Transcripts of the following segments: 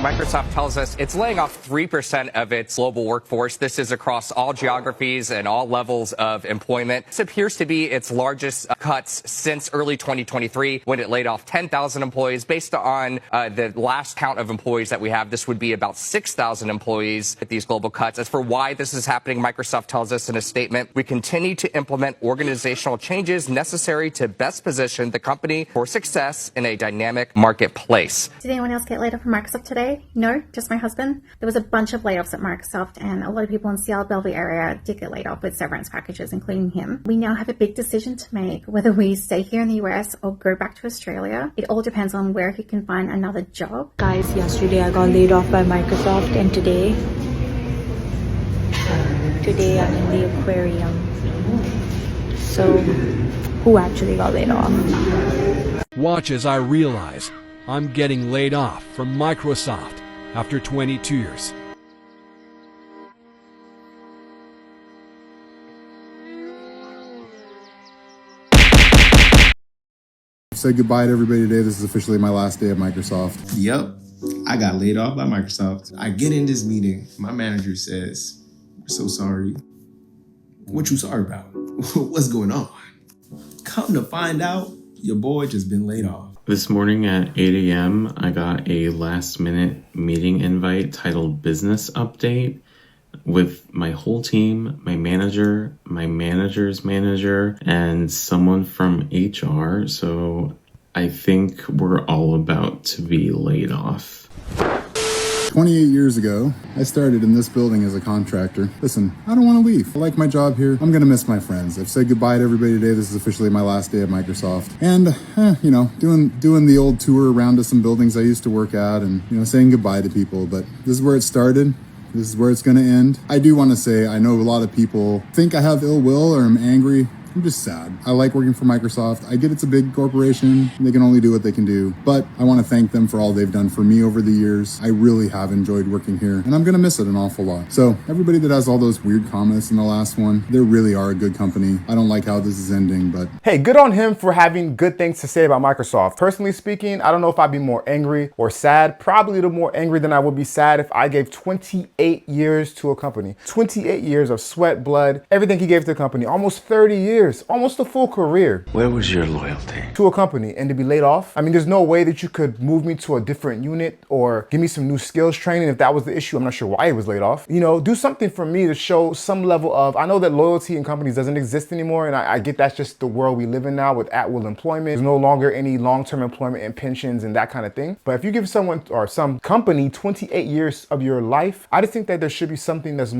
Microsoft tells us it's laying off 3% of its global workforce. This is across all geographies and all levels of employment. This appears to be its largest cuts since early 2023 when it laid off 10,000 employees. Based on the last count of employees that we have, this would be about 6,000 employees at these global cuts. As for why this is happening, Microsoft tells us in a statement, we continue to implement organizational changes necessary to best position the company for success in a dynamic marketplace. Did anyone else get laid off from Microsoft today? No, just my husband. There was a bunch of layoffs at Microsoft, and a lot of people in Seattle, Bellevue area did get laid off with severance packages, including him. We now have a big decision to make whether we stay here in the US or go back to Australia. It all depends on where he can find another job. Guys, yesterday I got laid off by Microsoft, and today I'm in the aquarium. So, who actually got laid off? Watch as I realize I'm getting laid off from Microsoft after 22 years. Say goodbye to everybody today. This is officially my last day at Microsoft. Yep, I got laid off by Microsoft. I get in this meeting. My manager says, "We're so sorry." What you sorry about? What's going on? Come to find out, your boy just been laid off. This morning at 8 a.m., I got a last-minute meeting invite titled Business Update with my whole team, my manager, my manager's manager, and someone from HR. So I think we're all about to be laid off. 28 years ago, I started in this building as a contractor. Listen, I don't want to leave. I like my job here. I'm going to miss my friends. I've said goodbye to everybody today. This is officially my last day at Microsoft. And, doing the old tour around to some buildings I used to work at and, saying goodbye to people. But this is where it started. This is where it's going to end. I do want to say, I know a lot of people think I have ill will or I'm angry. I'm just sad. I like working for Microsoft. I get it's a big corporation. They can only do what they can do. But I want to thank them for all they've done for me over the years. I really have enjoyed working here, and I'm going to miss it an awful lot. So everybody that has all those weird comments in the last one, they really are a good company. I don't like how this is ending, but... Hey, good on him for having good things to say about Microsoft. Personally speaking, I don't know if I'd be more angry or sad. Probably a little more angry than I would be sad if I gave 28 years to a company. 28 years of sweat, blood, everything he gave to the company. Almost 30 years. Almost a full career. Where was your loyalty? To a company, and to be laid off. I mean, there's no way that you could move me to a different unit or give me some new skills training if that was the issue. I'm not sure why he was laid off. Do something for me to show some level of, I know that loyalty in companies doesn't exist anymore, and I get that's just the world we live in now with at-will employment. There's no longer any long-term employment and pensions and that kind of thing. But if you give someone or some company 28 years of your life, I just think that there should be something that's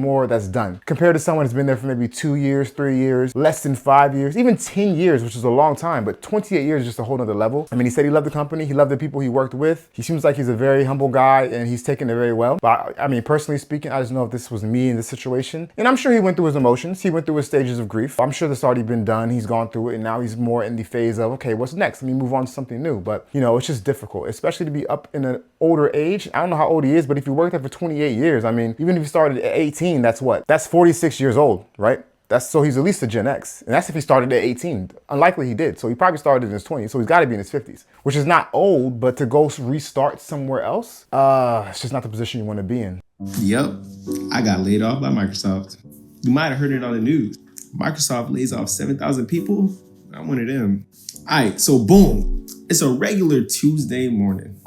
done compared to someone that's been there for maybe 2 years, 3 years, less than 5 years, even 10 years, which is a long time, but 28 years is just a whole nother level. I mean, he said he loved the company, he loved the people he worked with. He seems like he's a very humble guy and he's taken it very well. But I mean, personally speaking, I just know if this was me in this situation, and I'm sure he went through his emotions, he went through his stages of grief. I'm sure this already been done, he's gone through it, and now he's more in the phase of, okay, what's next? Let me move on to something new. But it's just difficult, especially to be up in an older age. I don't know how old he is, but if you worked there for 28 years, I mean, even if you started at 18, that's what? That's 46 years old, right? So he's at least a Gen X. And that's if he started at 18. Unlikely he did. So he probably started in his 20s. So he's got to be in his 50s, which is not old, but to go restart somewhere else, it's just not the position you want to be in. Yep, I got laid off by Microsoft. You might have heard it on the news. Microsoft lays off 7,000 people. I'm one of them. All right, so boom. It's a regular Tuesday morning.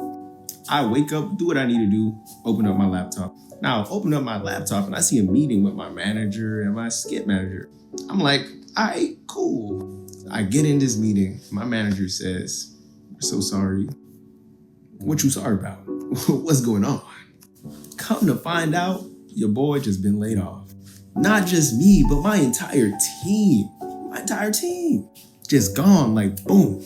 I wake up, do what I need to do, open up my laptop. Now, I open up my laptop and I see a meeting with my manager and my skip manager. I'm like, all right, cool. I get in this meeting. My manager says, "We're so sorry." What you sorry about? What's going on? Come to find out, your boy just been laid off. Not just me, but my entire team. My entire team. Just gone, like boom.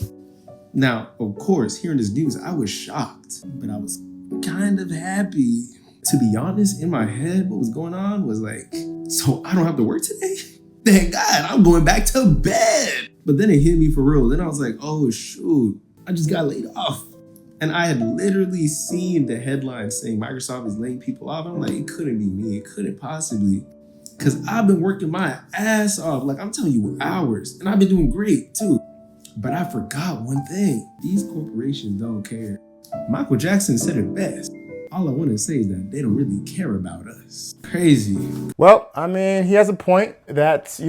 Now, of course, hearing this news, I was shocked, but I was kind of happy. To be honest, in my head, what was going on was like, so I don't have to work today? Thank God, I'm going back to bed. But then it hit me for real. Then I was like, oh shoot, I just got laid off. And I had literally seen the headline saying Microsoft is laying people off. I'm like, it couldn't be me. It couldn't possibly. Because I've been working my ass off. Like I'm telling you, hours. And I've been doing great too. But I forgot one thing. These corporations don't care. Michael Jackson said it best. all I want to say is that they don't really care about us. Crazy. Well, I mean, he has a point that,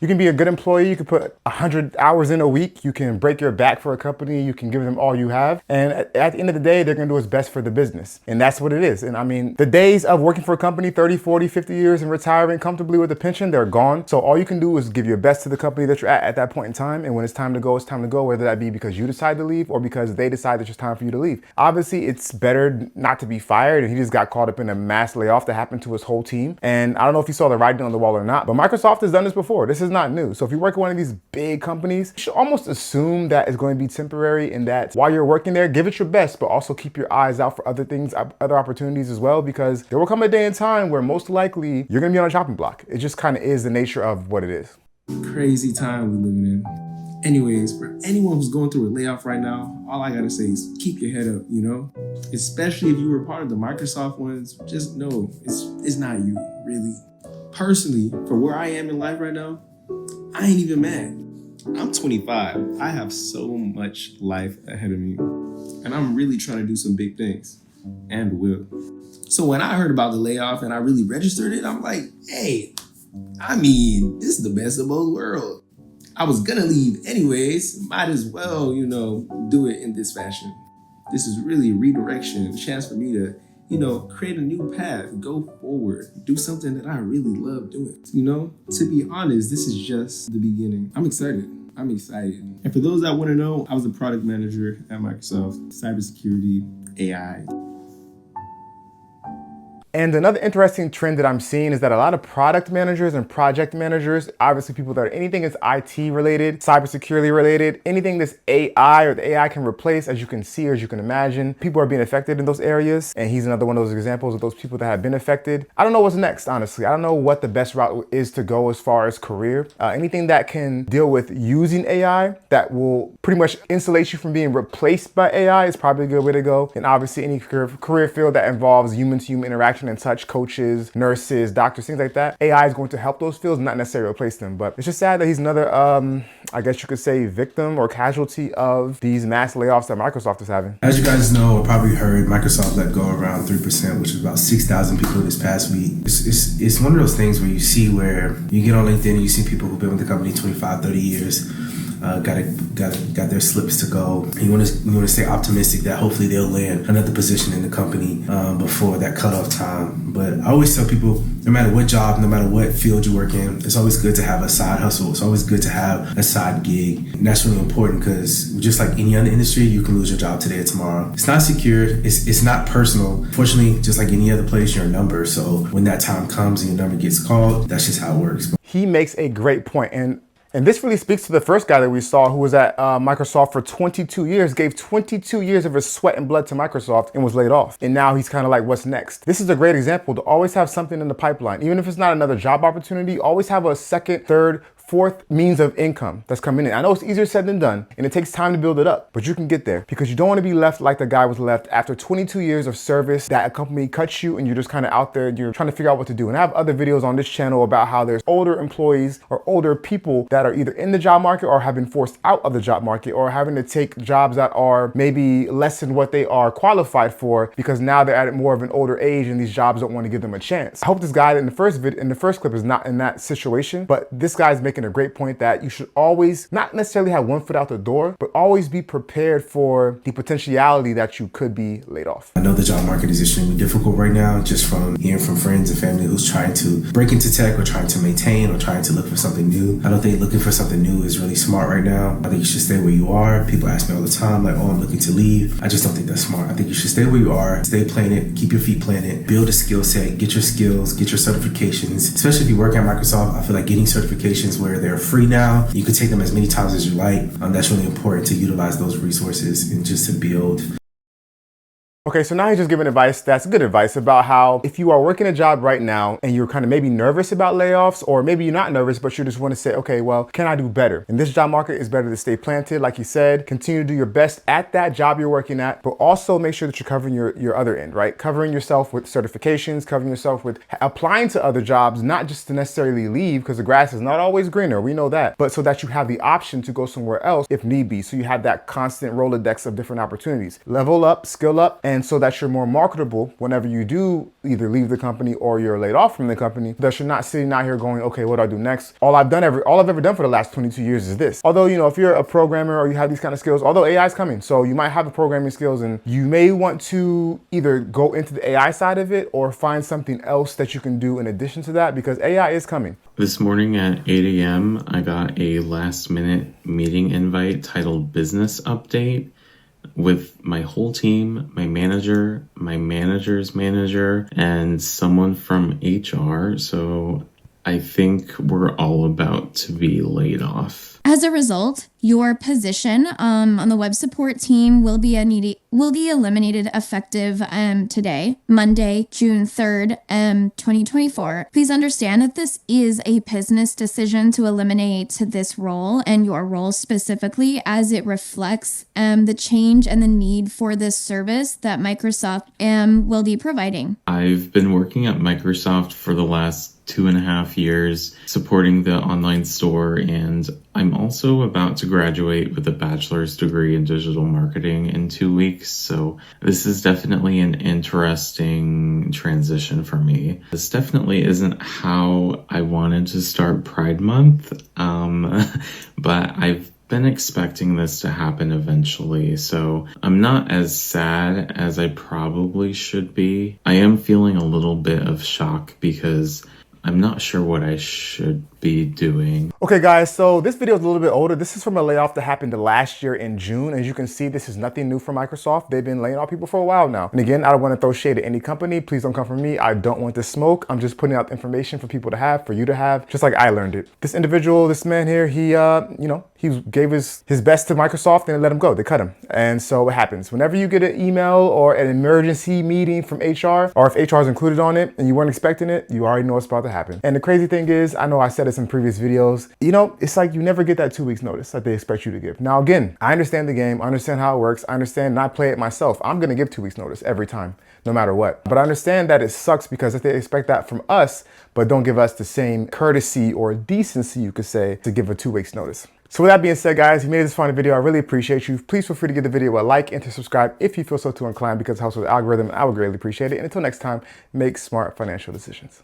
you can be a good employee. You can put 100 hours in a week. You can break your back for a company. You can give them all you have. And at the end of the day, they're going to do what's best for the business. And that's what it is. And I mean, the days of working for a company 30, 40, 50 years and retiring comfortably with a pension, they're gone. So all you can do is give your best to the company that you're at that point in time. And when it's time to go, it's time to go, whether that be because you decide to leave or because they decide that it's time for you to leave. Obviously, it's better not to be fired. And he just got caught up in a mass layoff that happened to his whole team. And I don't know if you saw the writing on the wall or not, but Microsoft has done this before. This is not new. So if you work at one of these big companies, you should almost assume that it's going to be temporary and that while you're working there, give it your best, but also keep your eyes out for other things, other opportunities as well, because there will come a day and time where most likely you're going to be on a chopping block. It just kind of is the nature of what it is. Crazy time we living in. Anyways, for anyone who's going through a layoff right now, all I gotta say is keep your head up, Especially if you were part of the Microsoft ones, just know it's not you, really. Personally, for where I am in life right now, I ain't even mad. I'm 25. I have so much life ahead of me. And I'm really trying to do some big things. And will. So when I heard about the layoff and I really registered it, I'm like, hey, this is the best of both worlds. I was gonna leave anyways. Might as well, do it in this fashion. This is really a redirection, a chance for me to, create a new path, go forward, do something that I really love doing. To be honest, this is just the beginning. I'm excited. And for those that want to know, I was a product manager at Microsoft, cybersecurity, AI. And another interesting trend that I'm seeing is that a lot of product managers and project managers, obviously people that are anything that's IT related, cybersecurity related, anything that's AI or the AI can replace, as you can see or as you can imagine, people are being affected in those areas. And he's another one of those examples of those people that have been affected. I don't know what's next, honestly. I don't know what the best route is to go as far as career. Anything that can deal with using AI that will pretty much insulate you from being replaced by AI is probably a good way to go. And obviously any career field that involves human-to-human interaction and touch, coaches, nurses, doctors, things like that. AI is going to help those fields, not necessarily replace them. But it's just sad that he's another, I guess you could say, victim or casualty of these mass layoffs that Microsoft is having. As you guys know, or probably heard, Microsoft let go around 3%, which is about 6,000 people this past week. It's one of those things where you see where you get on LinkedIn and you see people who've been with the company 25, 30 years. Got their slips to go. You want to stay optimistic that hopefully they'll land another position in the company before that cutoff time. But I always tell people, no matter what job, no matter what field you work in, it's always good to have a side hustle. It's always good to have a side gig. And that's really important because just like any other industry, you can lose your job today or tomorrow. It's not secured. It's not personal. Fortunately, just like any other place, you're a number. So when that time comes and your number gets called, that's just how it works. He makes a great point. And this really speaks to the first guy that we saw who was at Microsoft for 22 years, gave 22 years of his sweat and blood to Microsoft and was laid off. And now he's kind of like, what's next? This is a great example to always have something in the pipeline. Even if it's not another job opportunity, always have a second, third, fourth means of income that's coming in. I know it's easier said than done and it takes time to build it up, but you can get there because you don't want to be left like the guy was left after 22 years of service that a company cuts you and you're just kind of out there, you're trying to figure out what to do. And I have other videos on this channel about how there's older employees or older people that are either in the job market or have been forced out of the job market or having to take jobs that are maybe less than what they are qualified for because now they're at more of an older age and these jobs don't want to give them a chance. I hope this guy in the first clip is not in that situation, but this guy's making a great point that you should always not necessarily have one foot out the door, but always be prepared for the potentiality that you could be laid off. I know the job market is extremely difficult right now, just from hearing from friends and family who's trying to break into tech or trying to maintain or trying to look for something new. I don't think looking for something new is really smart right now. I think you should stay where you are. People ask me all the time, like, oh, I'm looking to leave. I just don't think that's smart. I think you should stay where you are, stay planted, keep your feet planted, build a skill set, get your skills, get your certifications. Especially if you work at Microsoft, I feel like getting certifications where they're free now, you can take them as many times as you like. That's really important to utilize those resources and just to build. Okay, so now he's just giving advice that's good advice about how if you are working a job right now and you're kind of maybe nervous about layoffs, or maybe you're not nervous, but you just want to say, okay, well, can I do better? In this job market, it's better to stay planted, like you said, continue to do your best at that job you're working at, but also make sure that you're covering your other end, right? Covering yourself with certifications, covering yourself with applying to other jobs, not just to necessarily leave because the grass is not always greener, we know that, but so that you have the option to go somewhere else if need be. So you have that constant Rolodex of different opportunities. Level up, skill up, and And so that you're more marketable whenever you do either leave the company or you're laid off from the company, that you're not sitting out here going, okay, what do I do next? All I've ever done for the last 22 years is this. Although, you know, if you're a programmer or you have these kind of skills, although AI is coming, so you might have the programming skills and you may want to either go into the AI side of it or find something else that you can do in addition to that, because AI is coming. This morning at 8 a.m., I got a last minute meeting invite titled Business Update with my whole team, my manager, my manager's manager, and someone from HR. So I think we're all about to be laid off. As a result, your position on the web support team will be eliminated effective today, Monday, June 3rd, 2024. Please understand that this is a business decision to eliminate this role and your role specifically, as it reflects the change and the need for this service that Microsoft will be providing. I've been working at Microsoft for the last 2.5 years supporting the online store, and I'm also about to graduate with a bachelor's degree in digital marketing in 2 weeks. So this is definitely an interesting transition for me. This definitely isn't how I wanted to start Pride Month, but I've been expecting this to happen eventually, so I'm not as sad as I probably should be. I am feeling a little bit of shock because I'm not sure what I should be doing. Okay guys, so this video is a little bit older. This is from a layoff that happened last year in June. As you can see, this is nothing new for Microsoft. They've been laying off people for a while now. And again, I don't want to throw shade at any company. Please don't come for me. I don't want this smoke. I'm just putting out information for people to have, for you to have, just like I learned it. This individual, this man here, he gave his best to Microsoft and they let him go. They cut him. And so what happens? Whenever you get an email or an emergency meeting from HR, or if HR is included on it and you weren't expecting it, you already know what's about to happen. And the crazy thing is, I know I said this in previous videos, it's like you never get that 2 weeks notice that they expect you to give. Now again, I understand the game, I understand how it works, I understand, and I play it myself. I'm gonna give 2 weeks notice every time, no matter what. But I understand that it sucks because if they expect that from us, but don't give us the same courtesy or decency, you could say, to give a 2 weeks notice. So with that being said, guys, if you made this far in the video, I really appreciate you. Please feel free to give the video a like and to subscribe if you feel so too inclined, because it helps with the algorithm. I would greatly appreciate it. And until next time, make smart financial decisions.